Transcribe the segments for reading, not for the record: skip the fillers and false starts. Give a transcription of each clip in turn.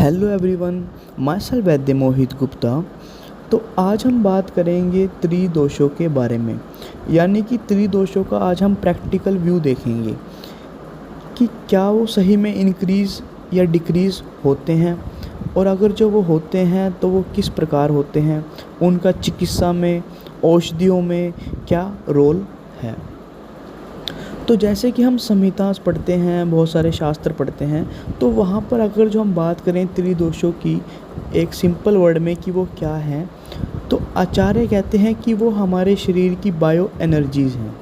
Hello everyone, my self वैद्य मोहित गुप्ता। तो आज हम बात करेंगे त्रिदोषों के बारे में, यानी कि त्रिदोषों का आज हम प्रैक्टिकल व्यू देखेंगे कि क्या वो सही में इंक्रीज़ या डिक्रीज़ होते हैं, और अगर जो वो होते हैं तो वो किस प्रकार होते हैं, उनका चिकित्सा में, औषधियों में क्या रोल है। तो जैसे कि हम संहिता पढ़ते हैं, बहुत सारे शास्त्र पढ़ते हैं, तो वहाँ पर अगर जो हम बात करें त्रिदोषों की एक सिंपल वर्ड में कि वो क्या हैं, तो आचार्य कहते हैं कि वो हमारे शरीर की बायो एनर्जीज़ हैं।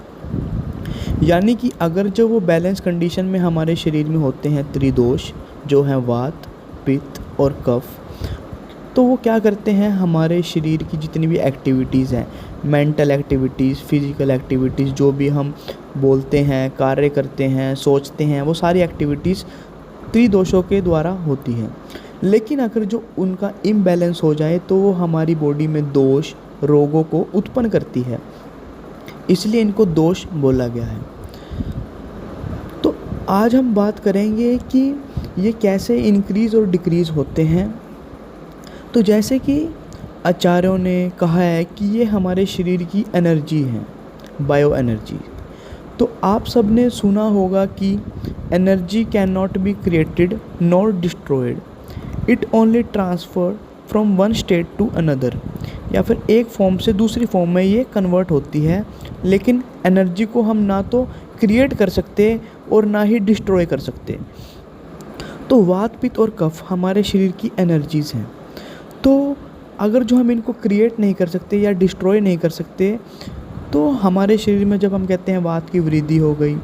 यानी कि अगर जो वो बैलेंस कंडीशन में हमारे शरीर में होते हैं त्रिदोष, जो हैं वात, पित्त और कफ, तो वो क्या करते हैं, हमारे शरीर की जितनी भी एक्टिविटीज़ हैं, मेंटल एक्टिविटीज़, फिज़िकल एक्टिविटीज़, जो भी हम बोलते हैं, कार्य करते हैं, सोचते हैं, वो सारी एक्टिविटीज़ त्रिदोषों के द्वारा होती हैं। लेकिन अगर जो उनका इम्बैलेंस हो जाए तो वो हमारी बॉडी में दोष, रोगों को उत्पन्न करती है, इसलिए इनको दोष बोला गया है। तो आज हम बात करेंगे कि ये कैसे इंक्रीज़ और डिक्रीज़ होते हैं। तो जैसे कि आचार्यों ने कहा है कि ये हमारे शरीर की एनर्जी है, बायो एनर्जी। तो आप सब ने सुना होगा कि energy can not be created nor destroyed, it only transfer from one state to another, या फिर एक फॉर्म से दूसरी फॉर्म में ये कन्वर्ट होती है। लेकिन एनर्जी को हम ना तो क्रिएट कर सकते और ना ही डिस्ट्रॉय कर सकते। तो वात, पित्त और कफ हमारे शरीर की एनर्जीज़ हैं। तो अगर जो हम इनको क्रिएट नहीं कर सकते या डिस्ट्रॉय नहीं कर सकते, तो हमारे शरीर में जब हम कहते हैं वात की वृद्धि हो गई,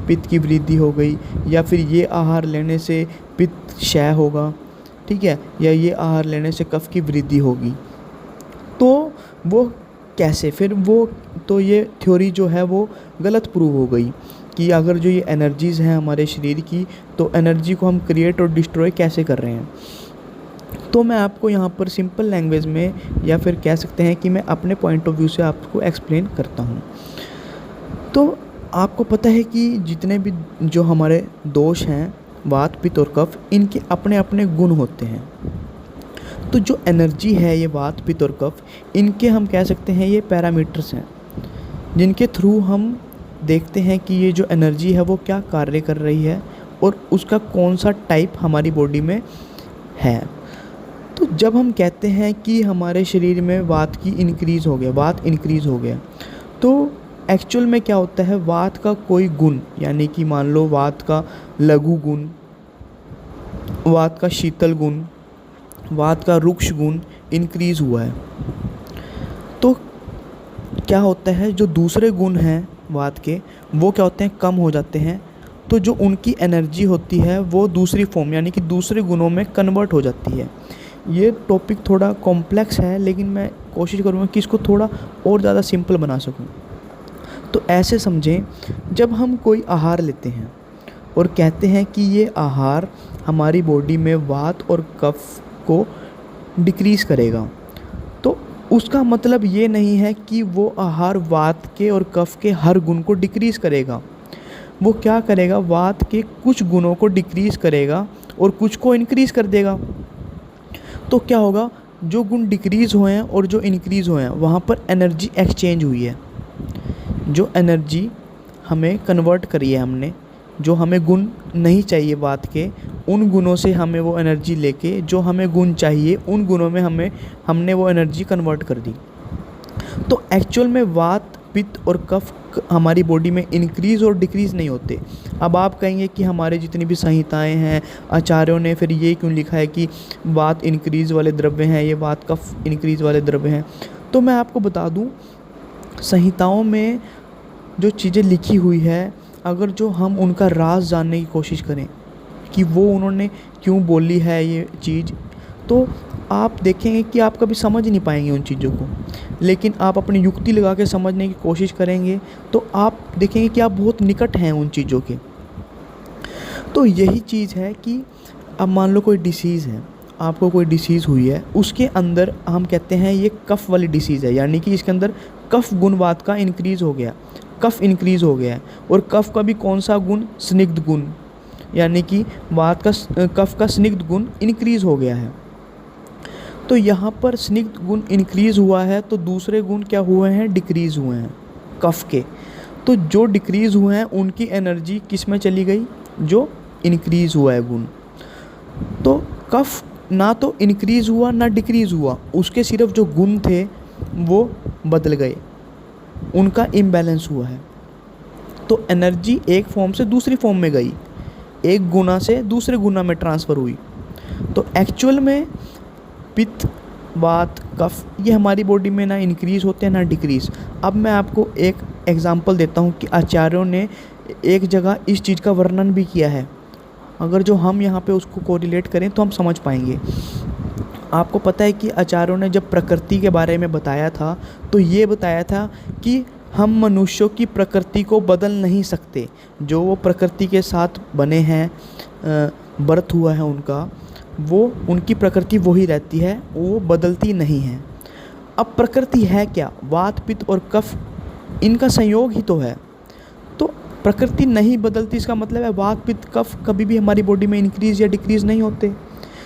पित्त की वृद्धि हो गई, या फिर ये आहार लेने से पित्त क्षय होगा, ठीक है, या ये आहार लेने से कफ की वृद्धि होगी, तो वो कैसे फिर वो, तो ये थ्योरी जो है वो गलत प्रूव हो गई कि अगर जो ये एनर्जीज़ हैं हमारे शरीर की, तो एनर्जी को हम क्रिएट और डिस्ट्रॉय कैसे कर रहे हैं। तो मैं आपको यहाँ पर सिंपल लैंग्वेज में, या फिर कह सकते हैं कि मैं अपने पॉइंट ऑफ व्यू से आपको एक्सप्लेन करता हूँ। तो आपको पता है कि जितने भी जो हमारे दोष हैं, वात, पित्त और कफ, इनके अपने अपने गुण होते हैं। तो जो एनर्जी है ये वात, पित्त और कफ, इनके हम कह सकते हैं ये पैरामीटर्स हैं, जिनके थ्रू हम देखते हैं कि ये जो एनर्जी है वो क्या कार्य कर रही है और उसका कौन सा टाइप हमारी बॉडी में है। तो जब हम कहते हैं कि हमारे शरीर में वात की इंक्रीज़ हो गया, वात इंक्रीज़ हो गया, तो एक्चुअल में क्या होता है, वात का कोई गुण, यानी कि मान लो वात का लघु गुण, वात का शीतल गुण, वात का रुक्ष गुण इंक्रीज़ हुआ है। तो क्या होता है, जो दूसरे गुण हैं वात के, वो क्या होते हैं, कम हो जाते हैं। तो जो उनकी एनर्जी होती है वो दूसरी फॉर्म, यानी कि दूसरे गुणों में कन्वर्ट हो जाती है। ये टॉपिक थोड़ा कॉम्प्लेक्स है, लेकिन मैं कोशिश करूँगा कि इसको थोड़ा और ज़्यादा सिंपल बना सकूँ। तो ऐसे समझें, जब हम कोई आहार लेते हैं और कहते हैं कि ये आहार हमारी बॉडी में वात और कफ को डिक्रीज़ करेगा, तो उसका मतलब ये नहीं है कि वो आहार वात के और कफ के हर गुण को डिक्रीज़ करेगा। वो क्या करेगा, वात के कुछ गुणों को डिक्रीज़ करेगा और कुछ को इंक्रीज़ कर देगा। तो क्या होगा, जो गुण डिक्रीज़ हुए हैं और जो इंक्रीज़ हुए हैं, वहाँ पर एनर्जी एक्सचेंज हुई है। जो एनर्जी हमें कन्वर्ट करी है हमने, जो हमें गुण नहीं चाहिए बात के, उन गुणों से हमें वो एनर्जी लेके जो हमें गुण चाहिए उन गुणों में हमने वो एनर्जी कन्वर्ट कर दी। तो एक्चुअल में वात, पित्त और कफ हमारी बॉडी में इंक्रीज़ और डिक्रीज़ नहीं होते। अब आप कहेंगे कि हमारे जितनी भी संहिताएं हैं, आचार्यों ने फिर ये क्यों लिखा है कि वात इंक्रीज़ वाले द्रव्य हैं, ये वात कफ इंक्रीज़ वाले द्रव्य हैं। तो मैं आपको बता दूं, संहिताओं में जो चीज़ें लिखी हुई है, अगर जो हम उनका राज जानने की कोशिश करें कि वो उन्होंने क्यों बोली है ये चीज़, तो आप देखेंगे कि आप कभी समझ नहीं पाएंगे उन चीज़ों को। लेकिन आप अपनी युक्ति लगा के समझने की कोशिश करेंगे तो आप देखेंगे कि आप बहुत निकट हैं उन चीज़ों के। तो यही चीज़ है कि अब मान लो कोई डिसीज़ है, आपको कोई डिसीज़ हुई है, उसके अंदर हम कहते हैं ये कफ वाली डिसीज़ है, यानी कि इसके अंदर कफ गुण वात का इंक्रीज़ हो गया, कफ इंक्रीज़ हो गया है। और कफ का भी कौन सा गुण, स्निग्ध गुण, यानी कि वात का कफ का स्निग्ध गुण इंक्रीज़ हो गया है। तो यहाँ पर स्निग्ध गुण इंक्रीज़ हुआ है तो दूसरे गुण क्या हुए हैं, डिक्रीज़ हुए हैं कफ के। तो जो डिक्रीज़ हुए हैं उनकी एनर्जी किस में चली गई, जो इंक्रीज़ हुआ है गुण। तो कफ ना तो इंक्रीज़ हुआ ना डिक्रीज़ हुआ, उसके सिर्फ जो गुण थे वो बदल गए, उनका इम्बैलेंस हुआ है। तो एनर्जी एक फॉर्म से दूसरी फॉर्म में गई, एक गुना से दूसरे गुना में ट्रांसफ़र हुई। तो एक्चुअल में पित्त, वात, कफ ये हमारी बॉडी में ना इंक्रीज़ होते हैं ना डिक्रीज़। अब मैं आपको एक एग्जांपल देता हूँ कि आचार्यों ने एक जगह इस चीज़ का वर्णन भी किया है। अगर जो हम यहाँ पे उसको कोरिलेट करें तो हम समझ पाएंगे। आपको पता है कि आचार्यों ने जब प्रकृति के बारे में बताया था तो ये बताया था कि हम मनुष्यों की प्रकृति को बदल नहीं सकते। जो वो प्रकृति के साथ बने हैं, बर्थ हुआ है उनका, वो उनकी प्रकृति वही रहती है, वो बदलती नहीं है। अब प्रकृति है क्या, वात, पित्त और कफ, इनका संयोग ही तो है। तो प्रकृति नहीं बदलती, इसका मतलब है वात, पित्त, कफ कभी भी हमारी बॉडी में इंक्रीज़ या डिक्रीज़ नहीं होते।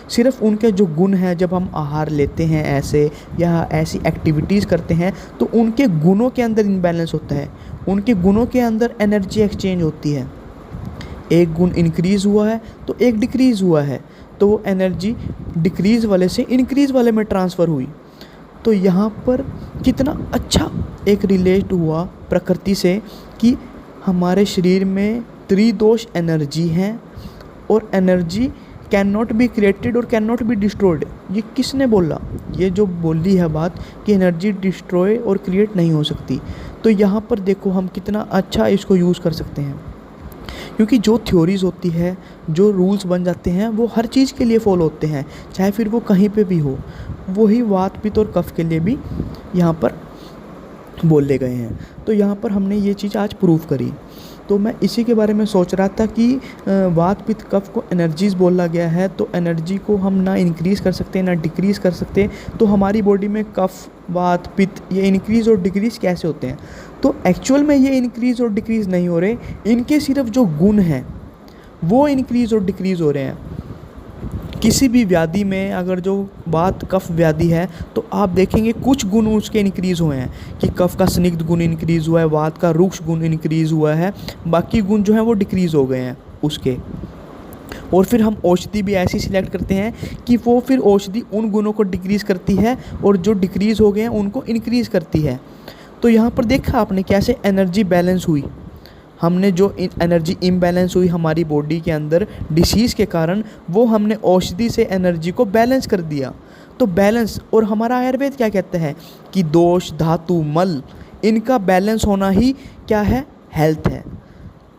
सिर्फ उनके जो गुण हैं, जब हम आहार लेते हैं ऐसे या ऐसी एक्टिविटीज़ करते हैं तो उनके गुणों के अंदर इम्बैलेंस होता है, उनके गुणों के अंदर एनर्जी एक्सचेंज होती है। एक गुण इंक्रीज़ हुआ है तो एक डिक्रीज़ हुआ है, तो वो एनर्जी डिक्रीज़ वाले से इंक्रीज़ वाले में ट्रांसफ़र हुई। तो यहाँ पर कितना अच्छा एक रिलेट हुआ प्रकृति से कि हमारे शरीर में त्रिदोष एनर्जी हैं और energy can not be created और कैन नॉट बी डिस्ट्रॉयड। ये किसने बोला, ये जो बोली है बात कि एनर्जी डिस्ट्रॉय और क्रिएट नहीं हो सकती। तो यहाँ पर देखो हम कितना अच्छा इसको यूज़ कर सकते हैं, क्योंकि जो थ्योरीज़ होती है, जो रूल्स बन जाते हैं वो हर चीज़ के लिए फॉलो होते हैं, चाहे फिर वो कहीं पे भी हो। वही वात, पित्त और कफ के लिए भी यहाँ पर बोले गए हैं। तो यहाँ पर हमने ये चीज़ आज प्रूव करी। तो मैं इसी के बारे में सोच रहा था कि वात, पित्त, कफ को एनर्जीज़ बोला गया है, तो एनर्जी को हम ना इंक्रीज़ कर सकते ना डिक्रीज़ कर सकते। तो हमारी बॉडी में कफ, वात, पित्त ये इंक्रीज़ और डिक्रीज़ कैसे होते हैं। तो एक्चुअल में ये इंक्रीज़ और डिक्रीज़ नहीं हो रहे, इनके सिर्फ जो गुण हैं वो इंक्रीज़ और डिक्रीज़ हो रहे हैं। किसी भी व्याधि में अगर जो वात, कफ व्याधि है तो आप देखेंगे कुछ गुण उसके इंक्रीज़ हुए हैं कि कफ का स्निग्ध गुण इंक्रीज़ हुआ है, वात का रुक्ष गुण इंक्रीज़ हुआ है, बाकी गुण जो हैं वो डिक्रीज़ हो गए हैं उसके। और फिर हम औषधि भी ऐसी सिलेक्ट करते हैं कि वो फिर औषधि उन गुणों को डिक्रीज़ करती है और जो डिक्रीज़ हो गए हैं उनको इंक्रीज़ करती है। तो यहाँ पर देखा आपने कैसे एनर्जी बैलेंस हुई। हमने जो एनर्जी इम्बैलेंस हुई हमारी बॉडी के अंदर डिसीज़ के कारण, वो हमने औषधि से एनर्जी को बैलेंस कर दिया। तो बैलेंस, और हमारा आयुर्वेद क्या कहता है कि दोष, धातु, मल, इनका बैलेंस होना ही क्या है, हेल्थ है।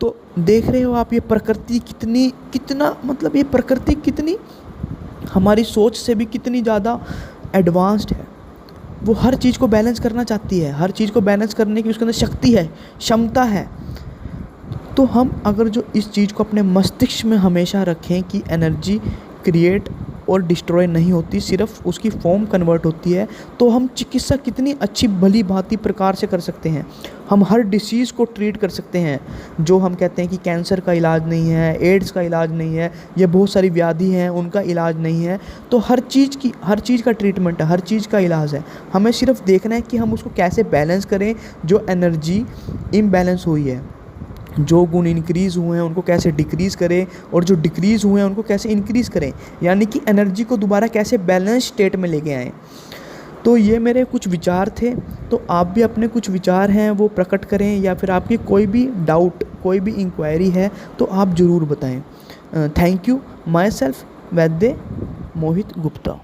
तो देख रहे हो आप ये प्रकृति ये प्रकृति कितनी हमारी सोच से भी कितनी ज़्यादा एडवांस्ड है। वो हर चीज़ को बैलेंस करना चाहती है, हर चीज़ को बैलेंस करने की उसके अंदर शक्ति है, क्षमता है। तो हम अगर जो इस चीज़ को अपने मस्तिष्क में हमेशा रखें कि एनर्जी क्रिएट और डिस्ट्रॉय नहीं होती, सिर्फ उसकी फॉर्म कन्वर्ट होती है, तो हम चिकित्सा कितनी अच्छी भली भांति प्रकार से कर सकते हैं। हम हर डिसीज़ को ट्रीट कर सकते हैं। जो हम कहते हैं कि कैंसर का इलाज नहीं है, एड्स का इलाज नहीं है, ये बहुत सारी व्याधि हैं उनका इलाज नहीं है, तो हर चीज़ का ट्रीटमेंट है, हर चीज़ का इलाज है। हमें सिर्फ देखना है कि हम उसको कैसे बैलेंस करें, जो एनर्जी इम्बैलेंस हुई है, जो गुण इंक्रीज़ हुए हैं उनको कैसे डिक्रीज़ करें और जो डिक्रीज़ हुए हैं उनको कैसे इंक्रीज़ करें, यानी कि एनर्जी को दोबारा कैसे बैलेंस स्टेट में लेके आएँ। तो ये मेरे कुछ विचार थे। तो आप भी अपने कुछ विचार हैं वो प्रकट करें, या फिर आपकी कोई भी डाउट, कोई भी इंक्वायरी है तो आप ज़रूर बताएं। Thank you. My self Vaidya Mohit Gupta.